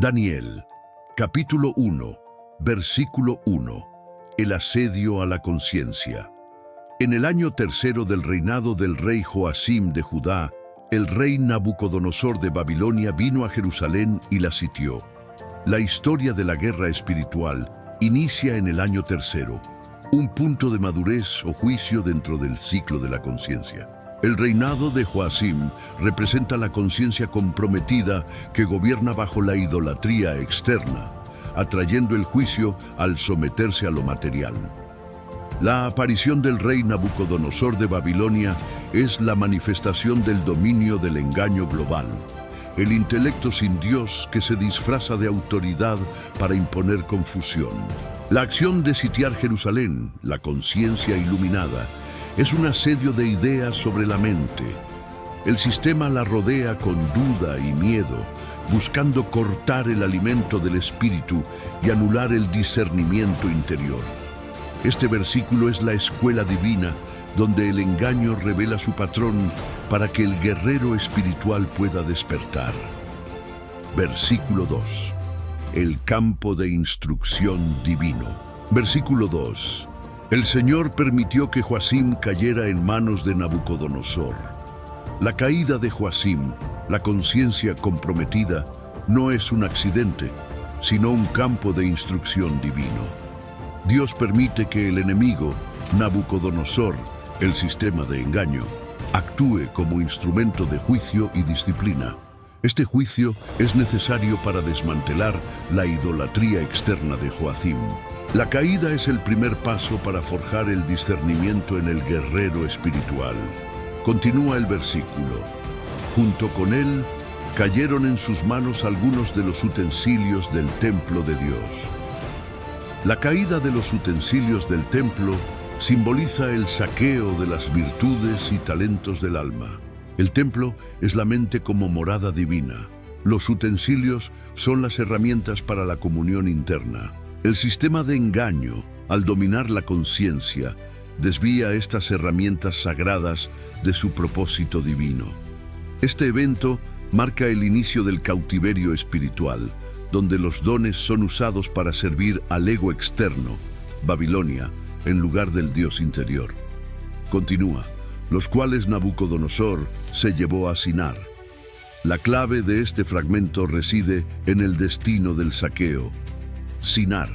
Daniel, capítulo 1, versículo 1. El asedio a la conciencia. En el año tercero del reinado del rey Joacim de Judá, el rey Nabucodonosor de Babilonia vino a Jerusalén y la sitió. La historia de la guerra espiritual inicia en el año tercero, un punto de madurez o juicio dentro del ciclo de la conciencia. El reinado de Joacim representa la conciencia comprometida que gobierna bajo la idolatría externa, atrayendo el juicio al someterse a lo material. La aparición del rey Nabucodonosor de Babilonia es la manifestación del dominio del engaño global, el intelecto sin Dios que se disfraza de autoridad para imponer confusión. La acción de sitiar Jerusalén, la conciencia iluminada, es un asedio de ideas sobre la mente. El sistema la rodea con duda y miedo, buscando cortar el alimento del espíritu y anular el discernimiento interior. Este versículo es la escuela divina, donde el engaño revela su patrón para que el guerrero espiritual pueda despertar. Versículo 2. El campo de instrucción divino. Versículo 2. El Señor permitió que Joacim cayera en manos de Nabucodonosor. La caída de Joacim, la conciencia comprometida, no es un accidente, sino un campo de instrucción divino. Dios permite que el enemigo, Nabucodonosor, el sistema de engaño, actúe como instrumento de juicio y disciplina. Este juicio es necesario para desmantelar la idolatría externa de Joacim. La caída es el primer paso para forjar el discernimiento en el guerrero espiritual. Continúa el versículo. Junto con él, cayeron en sus manos algunos de los utensilios del templo de Dios. La caída de los utensilios del templo simboliza el saqueo de las virtudes y talentos del alma. El templo es la mente como morada divina. Los utensilios son las herramientas para la comunión interna. El sistema de engaño, al dominar la conciencia, desvía estas herramientas sagradas de su propósito divino. Este evento marca el inicio del cautiverio espiritual, donde los dones son usados para servir al ego externo, Babilonia, en lugar del Dios interior. Continúa, los cuales Nabucodonosor se llevó a Sinar. La clave de este fragmento reside en el destino del saqueo. Sinar.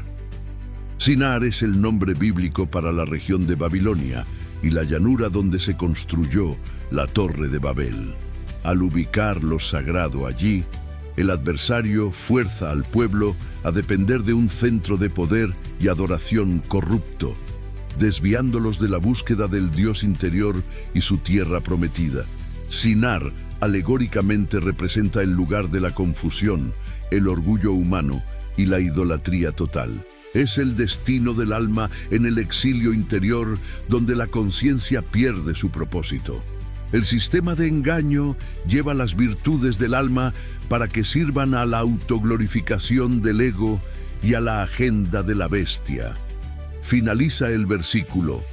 Sinar es el nombre bíblico para la región de Babilonia y la llanura donde se construyó la Torre de Babel. Al ubicar lo sagrado allí, el adversario fuerza al pueblo a depender de un centro de poder y adoración corrupto, desviándolos de la búsqueda del Dios interior y su tierra prometida. Sinar alegóricamente representa el lugar de la confusión, el orgullo humano y la idolatría total. Es el destino del alma en el exilio interior donde la conciencia pierde su propósito. El sistema de engaño lleva las virtudes del alma para que sirvan a la autoglorificación del ego y a la agenda de la bestia. Finaliza el versículo,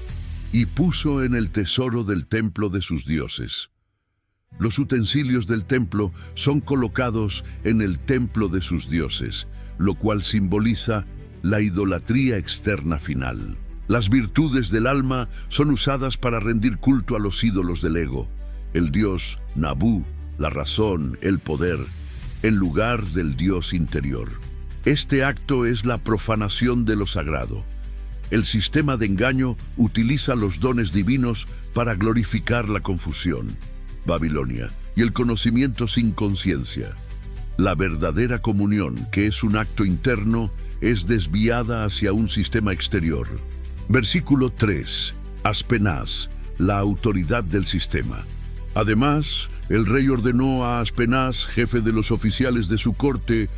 y puso en el tesoro del templo de sus dioses. Los utensilios del templo son colocados en el templo de sus dioses, lo cual simboliza la idolatría externa final. Las virtudes del alma son usadas para rendir culto a los ídolos del ego, el dios Nabú, la razón, el poder, en lugar del Dios interior. Este acto es la profanación de lo sagrado. El sistema de engaño utiliza los dones divinos para glorificar la confusión, Babilonia, y el conocimiento sin conciencia. La verdadera comunión, que es un acto interno, es desviada hacia un sistema exterior. Versículo 3. Aspenaz, la autoridad del sistema. Además, el rey ordenó a Aspenaz, jefe de los oficiales de su corte.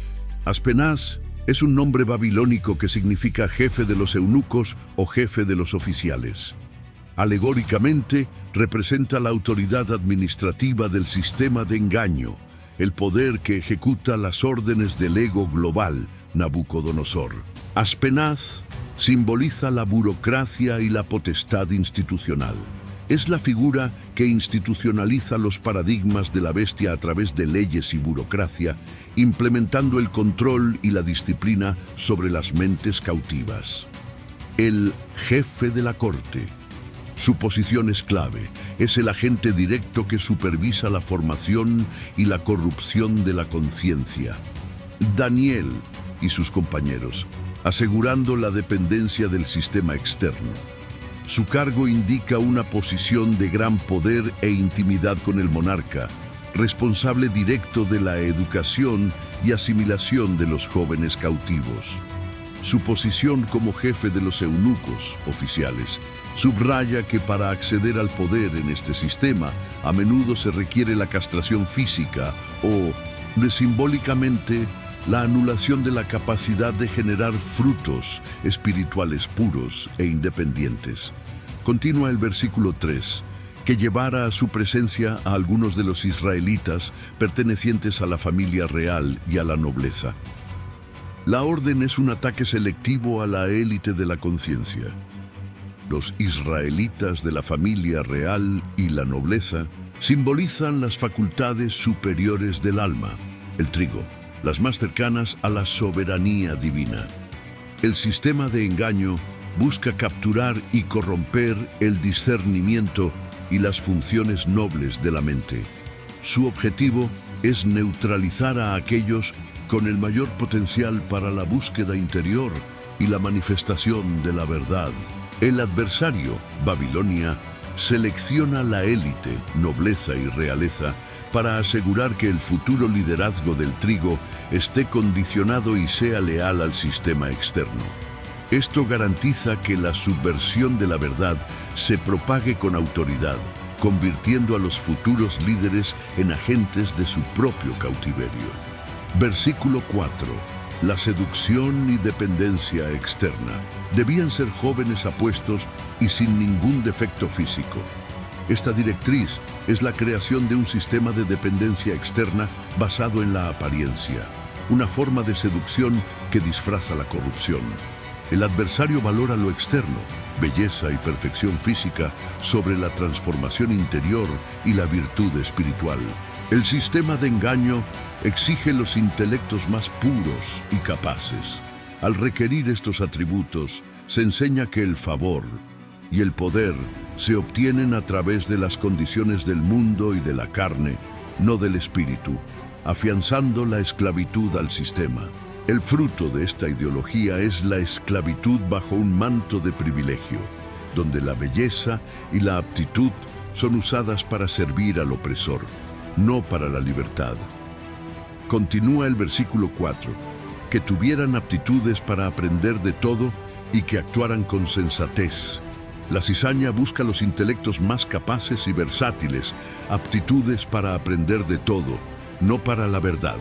Aspenaz es un nombre babilónico que significa jefe de los eunucos o jefe de los oficiales. Alegóricamente, representa la autoridad administrativa del sistema de engaño, el poder que ejecuta las órdenes del ego global, Nabucodonosor. Aspenaz simboliza la burocracia y la potestad institucional. Es la figura que institucionaliza los paradigmas de la bestia a través de leyes y burocracia, implementando el control y la disciplina sobre las mentes cautivas. El jefe de la corte. Su posición es clave. Es el agente directo que supervisa la formación y la corrupción de la conciencia. Daniel y sus compañeros, asegurando la dependencia del sistema externo. Su cargo indica una posición de gran poder e intimidad con el monarca, responsable directo de la educación y asimilación de los jóvenes cautivos. Su posición como jefe de los eunucos oficiales subraya que para acceder al poder en este sistema a menudo se requiere la castración física o, simbólicamente, la anulación de la capacidad de generar frutos espirituales puros e independientes. Continúa el versículo 3, que llevara a su presencia a algunos de los israelitas pertenecientes a la familia real y a la nobleza. La orden es un ataque selectivo a la élite de la conciencia. Los israelitas de la familia real y la nobleza simbolizan las facultades superiores del alma, el trigo, las más cercanas a la soberanía divina. El sistema de engaño busca capturar y corromper el discernimiento y las funciones nobles de la mente. Su objetivo es neutralizar a aquellos con el mayor potencial para la búsqueda interior y la manifestación de la verdad. El adversario, Babilonia, selecciona la élite, nobleza y realeza para asegurar que el futuro liderazgo del trigo esté condicionado y sea leal al sistema externo. Esto garantiza que la subversión de la verdad se propague con autoridad, convirtiendo a los futuros líderes en agentes de su propio cautiverio. Versículo 4. La seducción y dependencia externa. Debían ser jóvenes apuestos y sin ningún defecto físico. Esta directriz es la creación de un sistema de dependencia externa basado en la apariencia, una forma de seducción que disfraza la corrupción. El adversario valora lo externo, belleza y perfección física, sobre la transformación interior y la virtud espiritual. El sistema de engaño exige los intelectos más puros y capaces. Al requerir estos atributos, se enseña que el favor y el poder se obtienen a través de las condiciones del mundo y de la carne, no del espíritu, afianzando la esclavitud al sistema. El fruto de esta ideología es la esclavitud bajo un manto de privilegio, donde la belleza y la aptitud son usadas para servir al opresor, no para la libertad. Continúa el versículo 4, que tuvieran aptitudes para aprender de todo y que actuaran con sensatez. La cizaña busca los intelectos más capaces y versátiles, aptitudes para aprender de todo, no para la verdad,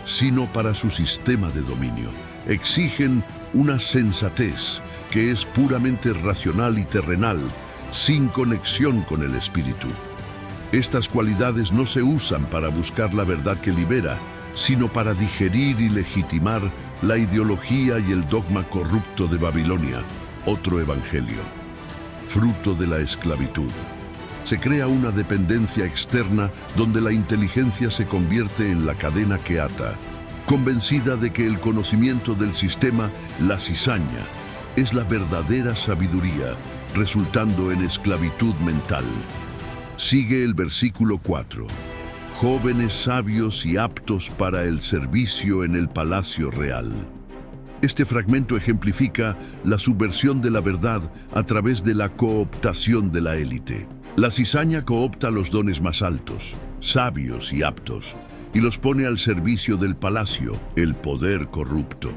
sino para su sistema de dominio. Exigen una sensatez que es puramente racional y terrenal, sin conexión con el espíritu. Estas cualidades no se usan para buscar la verdad que libera, sino para digerir y legitimar la ideología y el dogma corrupto de Babilonia, otro evangelio. Fruto de la esclavitud. Se crea una dependencia externa donde la inteligencia se convierte en la cadena que ata, convencida de que el conocimiento del sistema, la cizaña, es la verdadera sabiduría, resultando en esclavitud mental. Sigue el versículo 4. Jóvenes sabios y aptos para el servicio en el palacio real. Este fragmento ejemplifica la subversión de la verdad a través de la cooptación de la élite. La cizaña coopta los dones más altos, sabios y aptos, y los pone al servicio del palacio, el poder corrupto.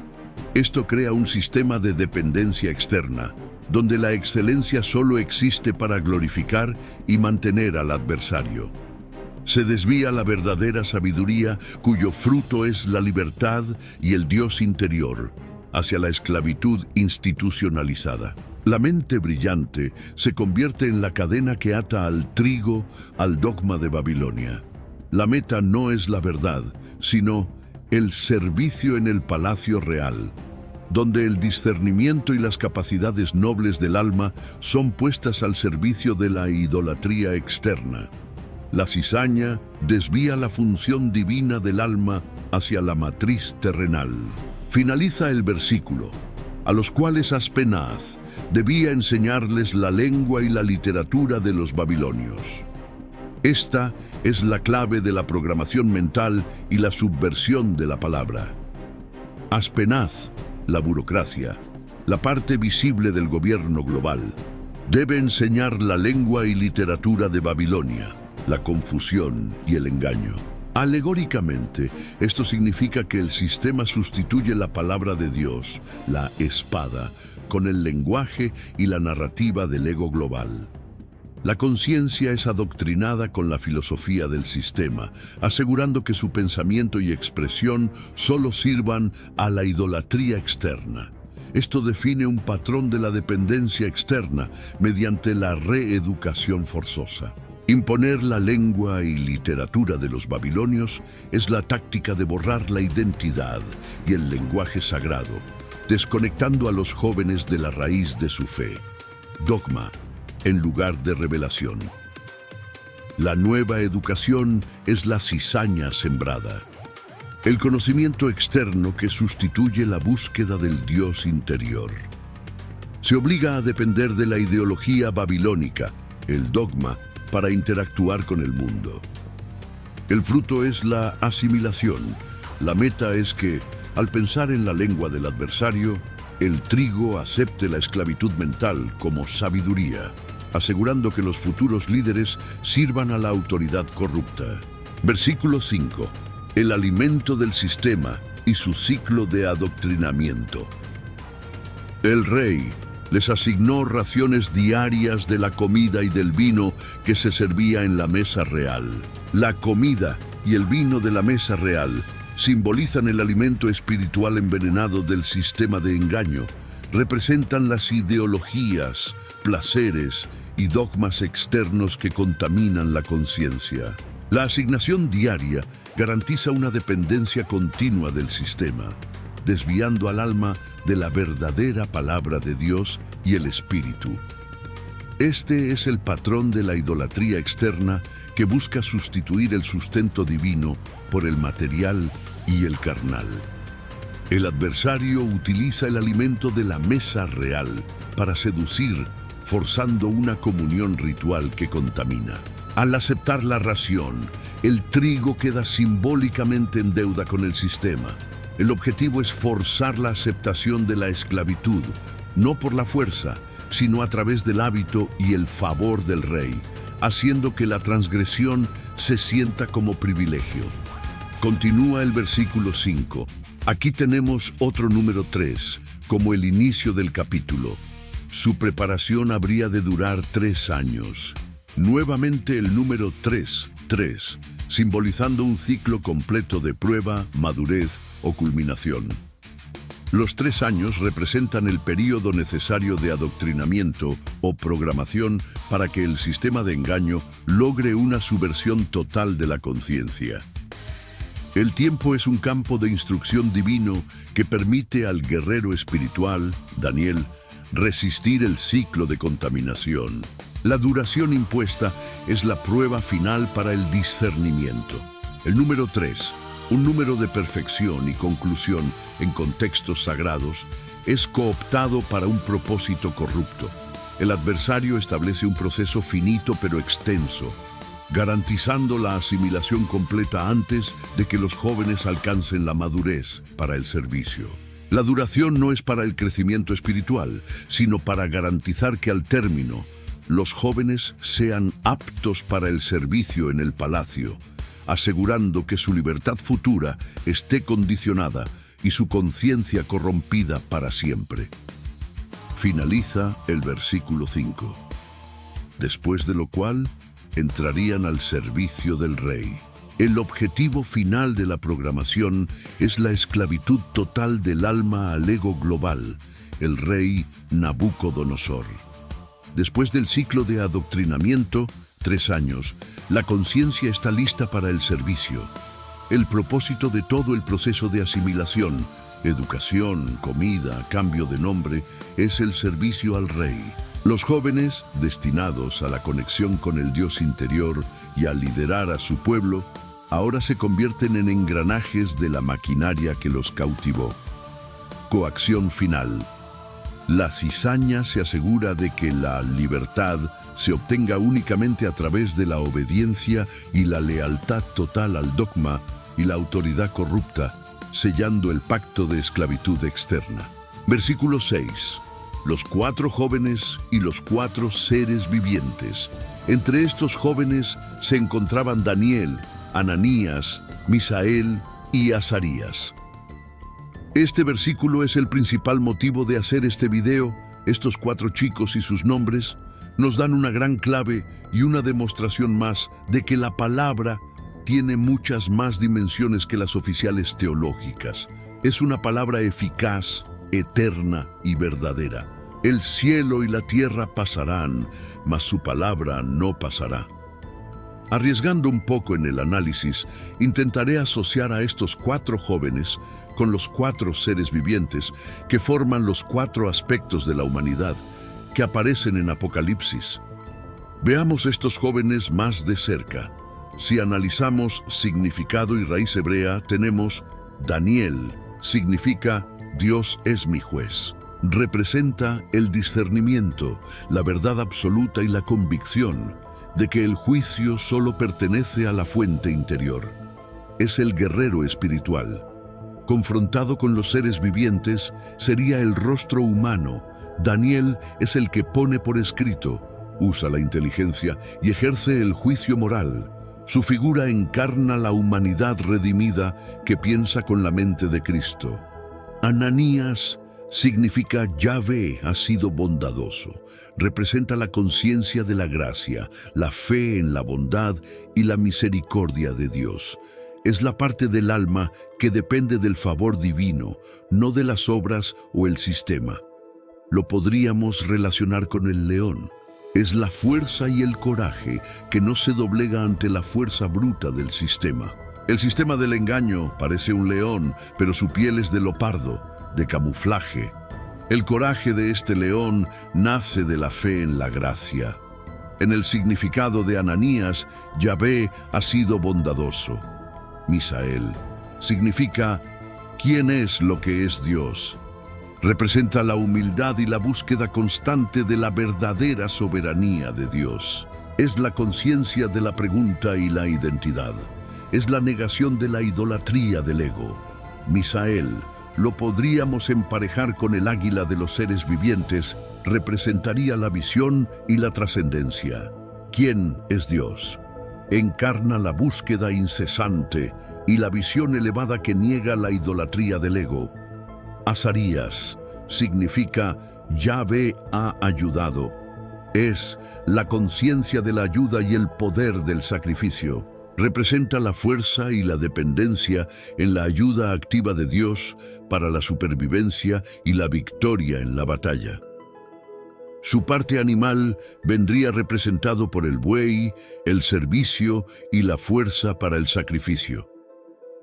Esto crea un sistema de dependencia externa, donde la excelencia solo existe para glorificar y mantener al adversario. Se desvía la verdadera sabiduría, cuyo fruto es la libertad y el Dios interior, hacia la esclavitud institucionalizada. La mente brillante se convierte en la cadena que ata al trigo, al dogma de Babilonia. La meta no es la verdad, sino el servicio en el palacio real. donde el discernimiento y las capacidades nobles del alma son puestas al servicio de la idolatría externa. La cizaña desvía la función divina del alma hacia la matriz terrenal. Finaliza el versículo, a los cuales Aspenaz debía enseñarles la lengua y la literatura de los babilonios. Esta es la clave de la programación mental y la subversión de la palabra. Aspenaz, la burocracia, la parte visible del gobierno global, debe enseñar la lengua y literatura de Babilonia, la confusión y el engaño. Alegóricamente, esto significa que el sistema sustituye la palabra de Dios, la espada, con el lenguaje y la narrativa del ego global. La conciencia es adoctrinada con la filosofía del sistema, asegurando que su pensamiento y expresión solo sirvan a la idolatría externa. Esto define un patrón de la dependencia externa mediante la reeducación forzosa. Imponer la lengua y literatura de los babilonios es la táctica de borrar la identidad y el lenguaje sagrado, desconectando a los jóvenes de la raíz de su fe. Dogma en lugar de revelación. La nueva educación es la cizaña sembrada, el conocimiento externo que sustituye la búsqueda del Dios interior. Se obliga a depender de la ideología babilónica, el dogma, para interactuar con el mundo. El fruto es la asimilación. La meta es que, al pensar en la lengua del adversario, el trigo acepte la esclavitud mental como sabiduría, asegurando que los futuros líderes sirvan a la autoridad corrupta. Versículo 5. El alimento del sistema y su ciclo de adoctrinamiento. El rey les asignó raciones diarias de la comida y del vino que se servía en la mesa real. La comida y el vino de la mesa real simbolizan el alimento espiritual envenenado del sistema de engaño, representan las ideologías, placeres y dogmas externos que contaminan la conciencia. La asignación diaria garantiza una dependencia continua del sistema, desviando al alma de la verdadera palabra de Dios y el Espíritu. Este es el patrón de la idolatría externa que busca sustituir el sustento divino por el material y el carnal. El adversario utiliza el alimento de la mesa real para seducir, forzando una comunión ritual que contamina. Al aceptar la ración, el trigo queda simbólicamente en deuda con el sistema. El objetivo es forzar la aceptación de la esclavitud, no por la fuerza, sino a través del hábito y el favor del rey, haciendo que la transgresión se sienta como privilegio. Continúa el versículo 5. Aquí tenemos otro número 3, como el inicio del capítulo. Su preparación habría de durar 3 años. Nuevamente el número 3, simbolizando un ciclo completo de prueba, madurez o culminación. Los 3 años representan el período necesario de adoctrinamiento o programación para que el sistema de engaño logre una subversión total de la conciencia. El tiempo es un campo de instrucción divino que permite al guerrero espiritual, Daniel, resistir el ciclo de contaminación. La duración impuesta es la prueba final para el discernimiento. El número 3, un número de perfección y conclusión en contextos sagrados, es cooptado para un propósito corrupto. El adversario establece un proceso finito pero extenso, garantizando la asimilación completa antes de que los jóvenes alcancen la madurez para el servicio. La duración no es para el crecimiento espiritual, sino para garantizar que al término, los jóvenes sean aptos para el servicio en el palacio, asegurando que su libertad futura esté condicionada y su conciencia corrompida para siempre. Finaliza el versículo 5. Después de lo cual, entrarían al servicio del rey. El objetivo final de la programación es la esclavitud total del alma al ego global, el rey Nabucodonosor. Después del ciclo de adoctrinamiento, 3 años, la conciencia está lista para el servicio. El propósito de todo el proceso de asimilación educación, comida, cambio de nombre, es el servicio al rey. Los jóvenes, destinados a la conexión con el Dios interior y a liderar a su pueblo, ahora se convierten en engranajes de la maquinaria que los cautivó. Coacción final. La cizaña se asegura de que la libertad se obtenga únicamente a través de la obediencia y la lealtad total al dogma y la autoridad corrupta, sellando el pacto de esclavitud externa. Versículo 6. Los 4 jóvenes y los 4 seres vivientes. Entre estos jóvenes se encontraban Daniel, Ananías, Misael y Azarías. Este versículo es el principal motivo de hacer este video. Estos 4 chicos y sus nombres nos dan una gran clave y una demostración más de que la palabra tiene muchas más dimensiones que las oficiales teológicas. Es una palabra eficaz, eterna y verdadera. El cielo y la tierra pasarán, mas su palabra no pasará. Arriesgando un poco en el análisis, intentaré asociar a estos 4 jóvenes con los 4 seres vivientes que forman los 4 aspectos de la humanidad que aparecen en Apocalipsis. Veamos estos jóvenes más de cerca. Si analizamos significado y raíz hebrea, tenemos Daniel, significa Dios es mi juez. Representa el discernimiento, la verdad absoluta y la convicción de que el juicio solo pertenece a la fuente interior. Es el guerrero espiritual. Confrontado con los seres vivientes, sería el rostro humano. Daniel es el que pone por escrito, usa la inteligencia y ejerce el juicio moral. Su figura encarna la humanidad redimida que piensa con la mente de Cristo. Ananías significa Yahvé ha sido bondadoso. Representa la conciencia de la gracia, la fe en la bondad y la misericordia de Dios. Es la parte del alma que depende del favor divino, no de las obras o el sistema. Lo podríamos relacionar con el león. Es la fuerza y el coraje que no se doblega ante la fuerza bruta del sistema. El sistema del engaño parece un león, pero su piel es de leopardo, de camuflaje. El coraje de este león nace de la fe en la gracia. En el significado de Ananías, Yahvé ha sido bondadoso. Misael significa ¿quién es lo que es Dios? Representa la humildad y la búsqueda constante de la verdadera soberanía de Dios. Es la conciencia de la pregunta y la identidad. Es la negación de la idolatría del ego. Misael lo podríamos emparejar con el águila de los seres vivientes, representaría la visión y la trascendencia. ¿Quién es Dios? Encarna la búsqueda incesante y la visión elevada que niega la idolatría del ego. Azarías significa Yahvé ha ayudado. Es la conciencia de la ayuda y el poder del sacrificio. Representa la fuerza y la dependencia en la ayuda activa de Dios para la supervivencia y la victoria en la batalla. Su parte animal vendría representado por el buey, el servicio y la fuerza para el sacrificio.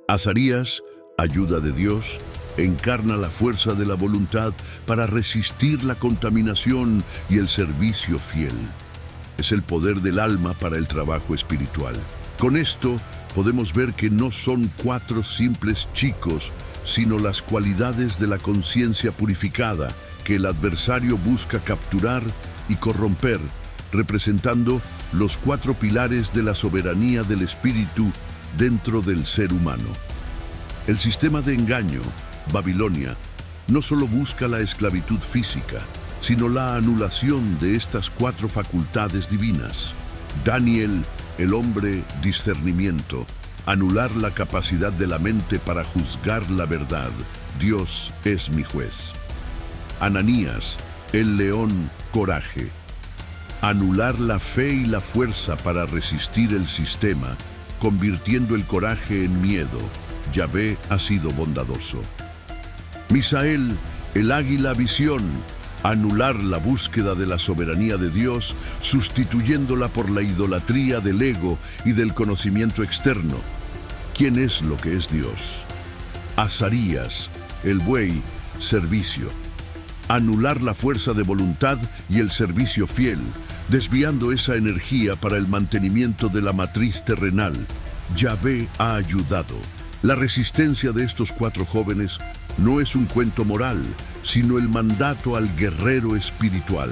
Azarías, ayuda de Dios, encarna la fuerza de la voluntad para resistir la contaminación y el servicio fiel. Es el poder del alma para el trabajo espiritual. Con esto podemos ver que no son 4 simples chicos, sino las cualidades de la conciencia purificada que el adversario busca capturar y corromper, representando los 4 pilares de la soberanía del espíritu dentro del ser humano. El sistema de engaño, Babilonia, no solo busca la esclavitud física, sino la anulación de estas 4 facultades divinas. Daniel, el hombre discernimiento, anular la capacidad de la mente para juzgar la verdad. Dios es mi juez. Ananías, el león, coraje. Anular la fe y la fuerza para resistir el sistema, convirtiendo el coraje en miedo. Yahvé ha sido bondadoso. Misael, el águila visión, anular la búsqueda de la soberanía de Dios, sustituyéndola por la idolatría del ego y del conocimiento externo. ¿Quién es lo que es Dios? Azarías, el buey, servicio. Anular la fuerza de voluntad y el servicio fiel, desviando esa energía para el mantenimiento de la matriz terrenal. Yahvé ha ayudado. La resistencia de estos 4 jóvenes no es un cuento moral, sino el mandato al guerrero espiritual.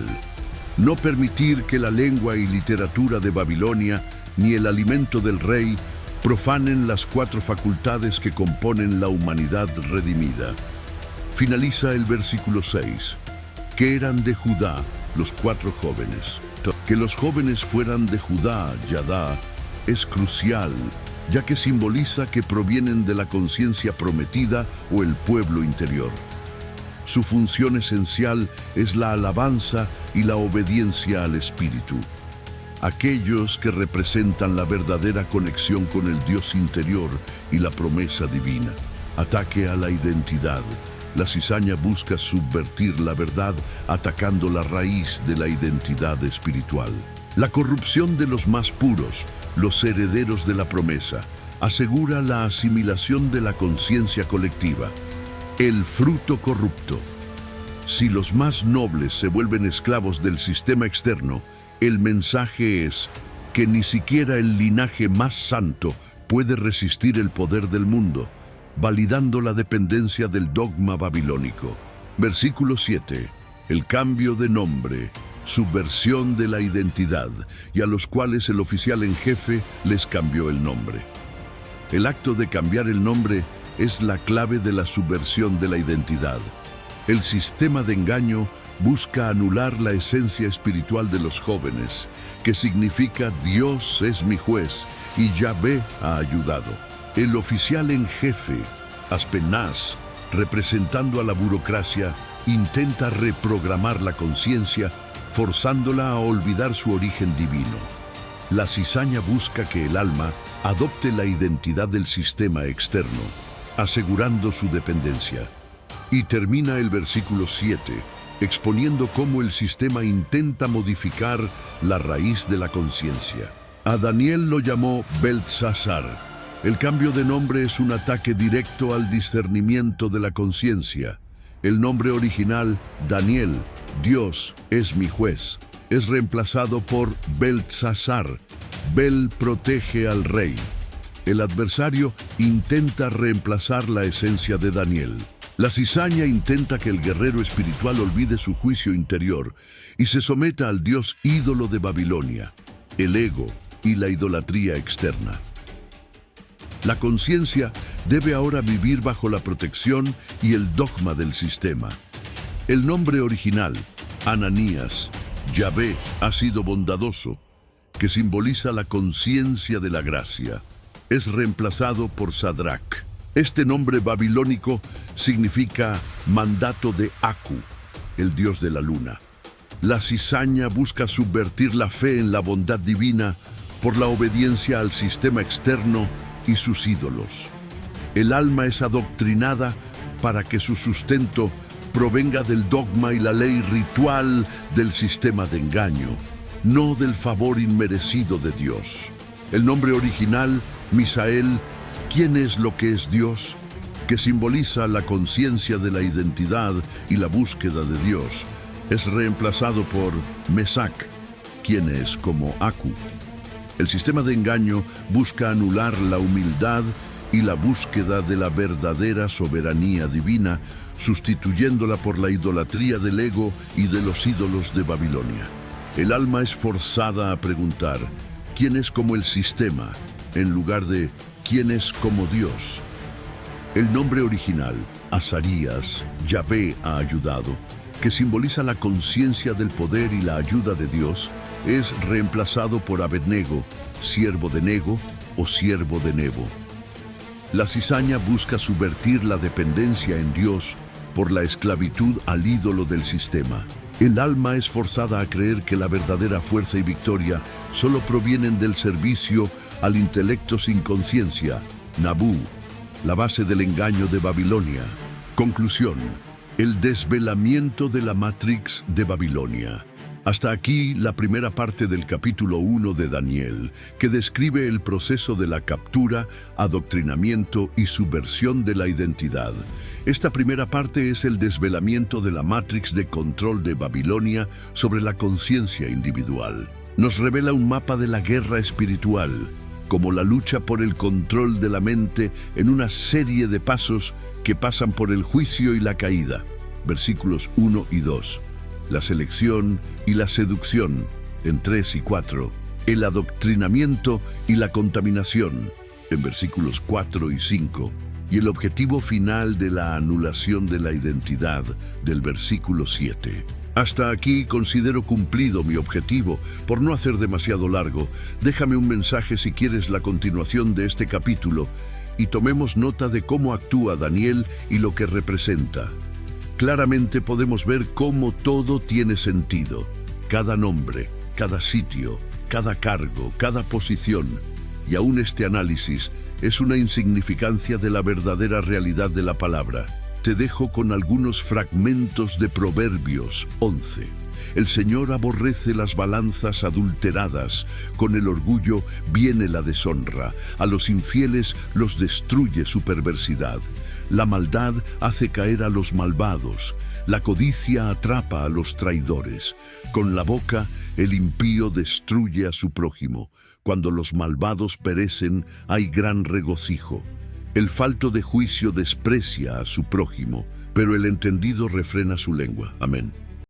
No permitir que la lengua y literatura de Babilonia, ni el alimento del rey, profanen las 4 facultades que componen la humanidad redimida. Finaliza el versículo 6. Que eran de Judá los 4 jóvenes. Que los jóvenes fueran de Judá, Yadá, es crucial, ya que simboliza que provienen de la conciencia prometida o el pueblo interior. Su función esencial es la alabanza y la obediencia al Espíritu. Aquellos que representan la verdadera conexión con el Dios interior y la promesa divina. Ataque a la identidad. La cizaña busca subvertir la verdad atacando la raíz de la identidad espiritual. La corrupción de los más puros, los herederos de la promesa, asegura la asimilación de la conciencia colectiva. El fruto corrupto. Si los más nobles se vuelven esclavos del sistema externo, el mensaje es que ni siquiera el linaje más santo puede resistir el poder del mundo, validando la dependencia del dogma babilónico. Versículo 7. El cambio de nombre, subversión de la identidad, y a los cuales el oficial en jefe les cambió el nombre. El acto de cambiar el nombre es la clave de la subversión de la identidad. El sistema de engaño busca anular la esencia espiritual de los jóvenes, que significa Dios es mi juez y Yahvé ha ayudado. El oficial en jefe, Aspenaz, representando a la burocracia, intenta reprogramar la conciencia, forzándola a olvidar su origen divino. La cizaña busca que el alma adopte la identidad del sistema externo, asegurando su dependencia. Y termina el versículo 7, exponiendo cómo el sistema intenta modificar la raíz de la conciencia. A Daniel lo llamó Beltsasar. El cambio de nombre es un ataque directo al discernimiento de la conciencia. El nombre original, Daniel, Dios es mi juez, es reemplazado por Beltsasar. Bel protege al rey. El adversario intenta reemplazar la esencia de Daniel. La cizaña intenta que el guerrero espiritual olvide su juicio interior y se someta al dios ídolo de Babilonia, el ego y la idolatría externa. La conciencia debe ahora vivir bajo la protección y el dogma del sistema. El nombre original, Ananías, Yahvé, ha sido bondadoso, que simboliza la conciencia de la gracia. Es reemplazado por Sadrach. Este nombre babilónico significa mandato de Aku, el dios de la luna. La cizaña busca subvertir la fe en la bondad divina por la obediencia al sistema externo y sus ídolos. El alma es adoctrinada para que su sustento provenga del dogma y la ley ritual del sistema de engaño, no del favor inmerecido de Dios. El nombre original, Misael, ¿quién es lo que es Dios?, que simboliza la conciencia de la identidad y la búsqueda de Dios, es reemplazado por Mesac, quien es como Aku. El sistema de engaño busca anular la humildad y la búsqueda de la verdadera soberanía divina, sustituyéndola por la idolatría del ego y de los ídolos de Babilonia. El alma es forzada a preguntar, ¿quién es como el sistema?, en lugar de ¿quién es como Dios? El nombre original, Azarías, Yahvé ha ayudado, que simboliza la conciencia del poder y la ayuda de Dios, es reemplazado por Abednego, siervo de Nego o siervo de Nebo. La cizaña busca subvertir la dependencia en Dios por la esclavitud al ídolo del sistema. El alma es forzada a creer que la verdadera fuerza y victoria solo provienen del servicio al intelecto sin conciencia, Nabú, la base del engaño de Babilonia. Conclusión: el desvelamiento de la Matrix de Babilonia. Hasta aquí la primera parte del capítulo 1 de Daniel, que describe el proceso de la captura, adoctrinamiento y subversión de la identidad. Esta primera parte es el desvelamiento de la matrix de control de Babilonia sobre la conciencia individual. Nos revela un mapa de la guerra espiritual, como la lucha por el control de la mente en una serie de pasos que pasan por el juicio y la caída. Versículos 1 y 2. La selección y la seducción, en 3 y 4, el adoctrinamiento y la contaminación, en versículos 4 y 5, y el objetivo final de la anulación de la identidad, del versículo 7. Hasta aquí considero cumplido mi objetivo. Por no hacer demasiado largo, déjame un mensaje si quieres la continuación de este capítulo, y tomemos nota de cómo actúa Daniel y lo que representa. Claramente podemos ver cómo todo tiene sentido. Cada nombre, cada sitio, cada cargo, cada posición. Y aún este análisis es una insignificancia de la verdadera realidad de la palabra. Te dejo con algunos fragmentos de Proverbios 11. El Señor aborrece las balanzas adulteradas, con el orgullo viene la deshonra, a los infieles los destruye su perversidad. La maldad hace caer a los malvados, la codicia atrapa a los traidores. Con la boca el impío destruye a su prójimo. Cuando los malvados perecen hay gran regocijo. El falto de juicio desprecia a su prójimo, pero el entendido refrena su lengua. Amén.